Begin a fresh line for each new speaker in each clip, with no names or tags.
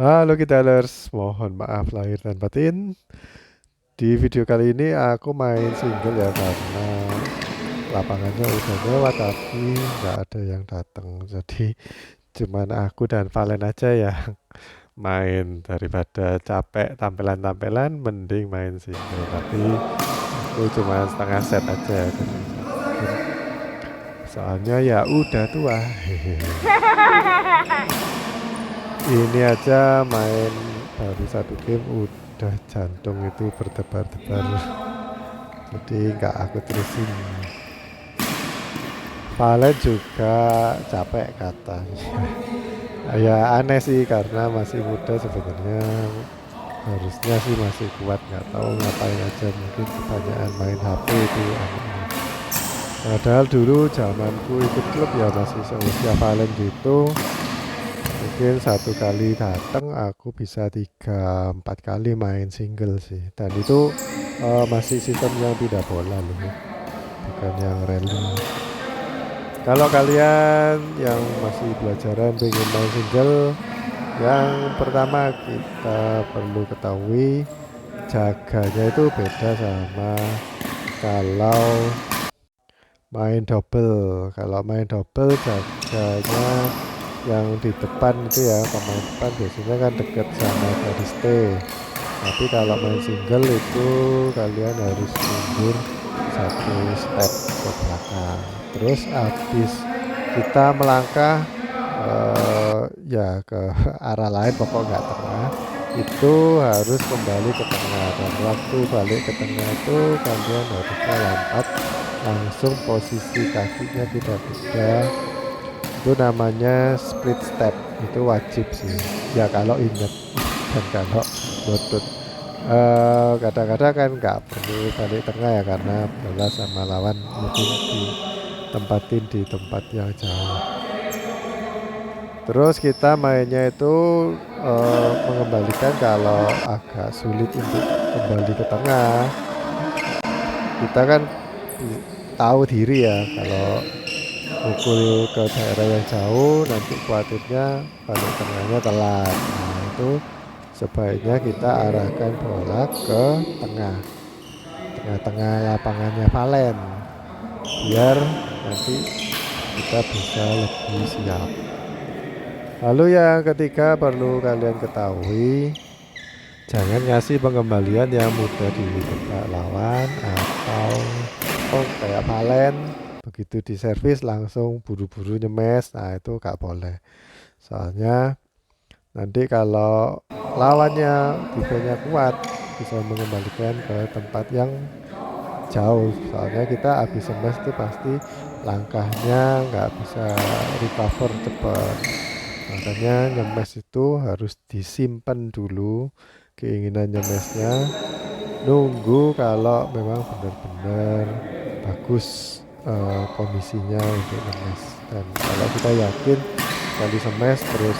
Halo Kitalers, mohon maaf lahir dan batin. Di video kali ini aku main single ya karena lapangannya udah lewat tapi nggak ada yang datang. Jadi cuman aku dan Valen aja yang main daripada capek tampilan-tampilan mending main single. Tapi aku cuma setengah set aja dari satu game. Soalnya ya udah tua. Hehehe. Ini aja main baru satu game udah jantung itu berdebar-debar. Jadi nggak aku terusin. Valen juga capek katanya. Ya aneh sih karena masih muda sebenarnya harusnya sih masih kuat, nggak tahu ngapain aja, mungkin kebanyakan main HP itu anehnya. Padahal dulu zamanku ikut klub ya masih seusia Valen gitu. Mungkin satu kali datang aku bisa 3 4 kali main single sih. Dan itu masih sistem yang tidak bola loh, bukan yang rally. Kalau kalian yang masih belajaran pengen main single, yang pertama kita perlu ketahui jaganya itu beda sama kalau main double. Kalau main double jaganya yang di depan itu ya, pemain depan biasanya kan deket sama garis T. Tapi kalau main single itu kalian harus mundur satu step ke belakang. Terus habis kita melangkah ya ke arah lain, pokok nggak tengah, itu harus kembali ke tengah. Dan waktu balik ke tengah itu kalian harusnya lompat langsung, posisi kakinya tidak beda. Itu namanya split step, itu wajib sih ya kalau inget. Dan kalau lutut kadang-kadang kan nggak perlu balik tengah ya karena bola sama lawan mungkin ditempatin di tempat yang jauh. Terus kita mainnya itu mengembalikan kalau agak sulit untuk kembali ke tengah. Kita kan tahu diri ya kalau pukul ke daerah yang jauh nanti khawatirnya balik tengahnya telat. Nah itu sebaiknya kita arahkan bola ke tengah, tengah-tengah lapangannya Valen, biar nanti kita bisa lebih siap. Lalu yang ketiga perlu kalian ketahui, jangan ngasih pengembalian yang mudah ditebak lawan atau kayak Valen begitu di servis langsung buru-buru nyemes. Nah itu gak boleh. Soalnya nanti kalau lawannya defense-nya kuat bisa mengembalikan ke tempat yang jauh. Soalnya kita habis smash itu pasti langkahnya nggak bisa recover cepat. Makanya nyemes itu harus disimpan dulu keinginan nyemesnya. Nunggu kalau memang benar-benar bagus kondisinya untuk nyemes. Dan kalau kita yakin sekali smash terus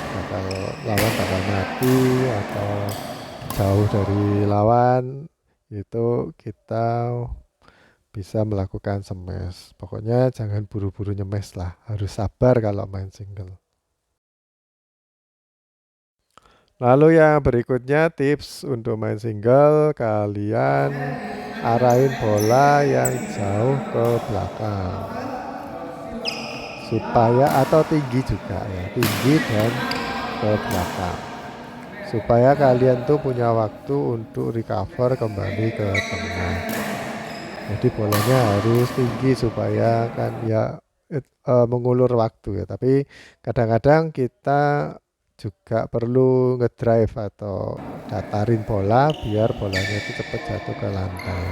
lawan bakal mati atau jauh dari lawan, itu kita bisa melakukan smash. Pokoknya jangan buru-buru nyemes lah, harus sabar kalau main single. Lalu yang berikutnya tips untuk main single, kalian arahin bola yang jauh ke belakang supaya, atau tinggi juga ya, tinggi dan ke belakang supaya kalian tuh punya waktu untuk recover kembali ke tengah. Jadi bolanya harus tinggi supaya kan ya mengulur waktu ya. Tapi kadang-kadang kita juga perlu ngedrive atau datarin bola biar bolanya itu cepat jatuh ke lantai.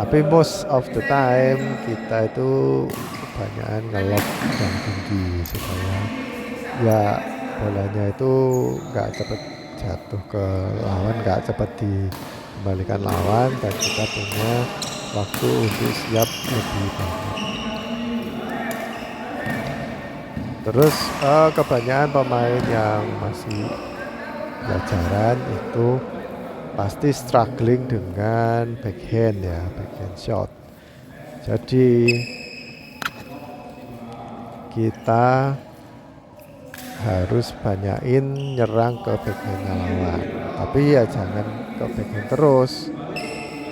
Tapi most of the time kita itu kebanyakan ngelob yang tinggi supaya ya bolanya itu nggak cepet jatuh ke lawan, nggak cepet dikembalikan lawan, dan kita punya waktu untuk siap lebih banyak. Terus kebanyakan pemain yang masih pelajaran itu pasti struggling dengan backhand ya, backhand shot. Jadi kita harus banyain nyerang ke backhandnya lawan, tapi ya jangan ke backhand terus,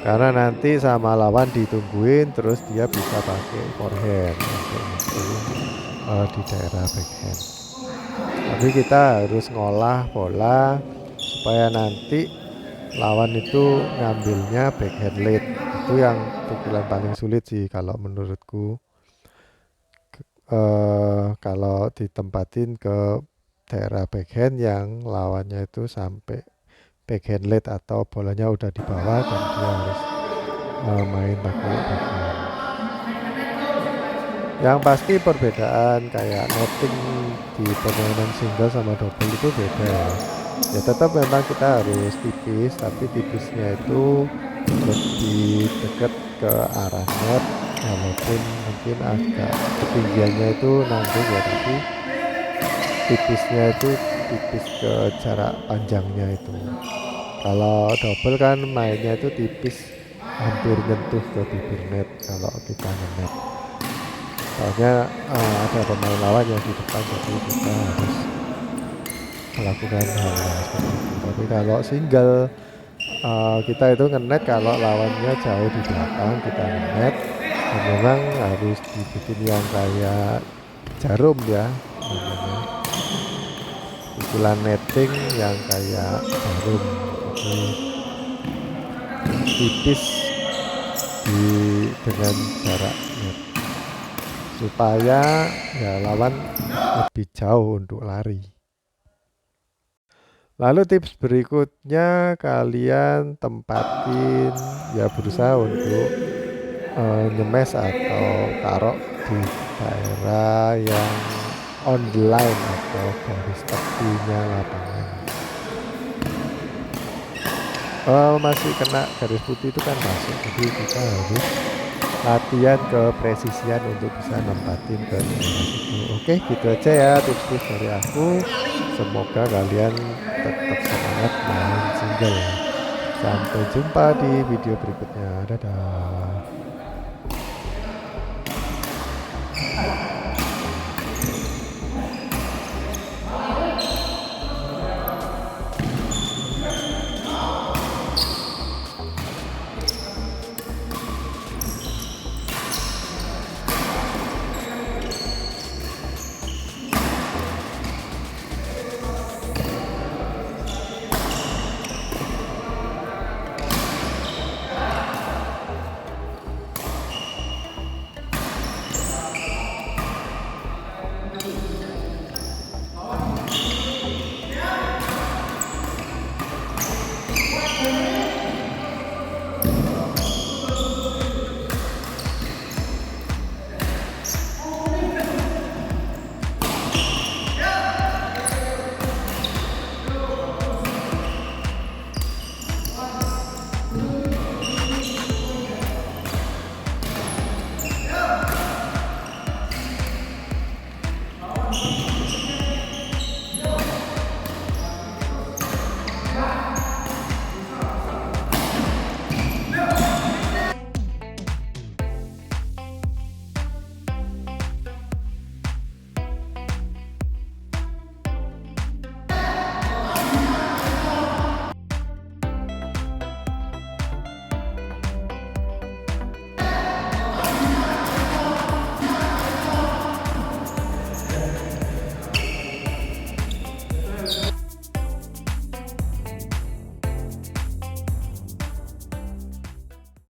karena nanti sama lawan ditungguin terus dia bisa pakai forehand untuk musuh di daerah backhand. Tapi kita harus ngolah bola supaya nanti lawan itu ngambilnya backhand lead. Itu yang pukulan paling sulit sih kalau menurutku. Kalau ditempatin ke daerah backhand yang lawannya itu sampai backhand lead atau bolanya udah di bawah dan dia harus main pakai backhand. Yang pasti perbedaan kayak netting di permainan single sama double itu beda ya. Ya tetap memang kita harus tipis, tapi tipisnya itu lebih dekat ke arah net, walaupun mungkin agak ketinggiannya itu nanggung ya, tapi tipisnya itu tipis ke jarak panjangnya itu. Kalau double kan mainnya itu tipis, hampir nyentuh ke bibir net kalau kita nge-net. Soalnya ada pemain lawan yang di depan, jadi kita harus melakukan hal yang seperti itu. Tapi kalau single, kita itu nge-net kalau lawannya jauh di belakang, kita nge-net. Dan memang harus dibikin yang kayak jarum ya namanya, pukulan netting yang kayak jarum, jadi tipis dengan jarak net supaya ya lawan lebih jauh untuk lari. Lalu tips berikutnya, kalian tempatin ya, berusaha untuk nyemes atau taruh di daerah yang on the line atau garis tepinya lapangan. Masih kena garis putih itu kan masuk, jadi kita harus latihan kepresisian untuk bisa nempatin ke daerah situ. Oke, gitu aja ya tips-tips dari aku. Semoga kalian tetap semangat main single. Sampai jumpa di video berikutnya. Dadah.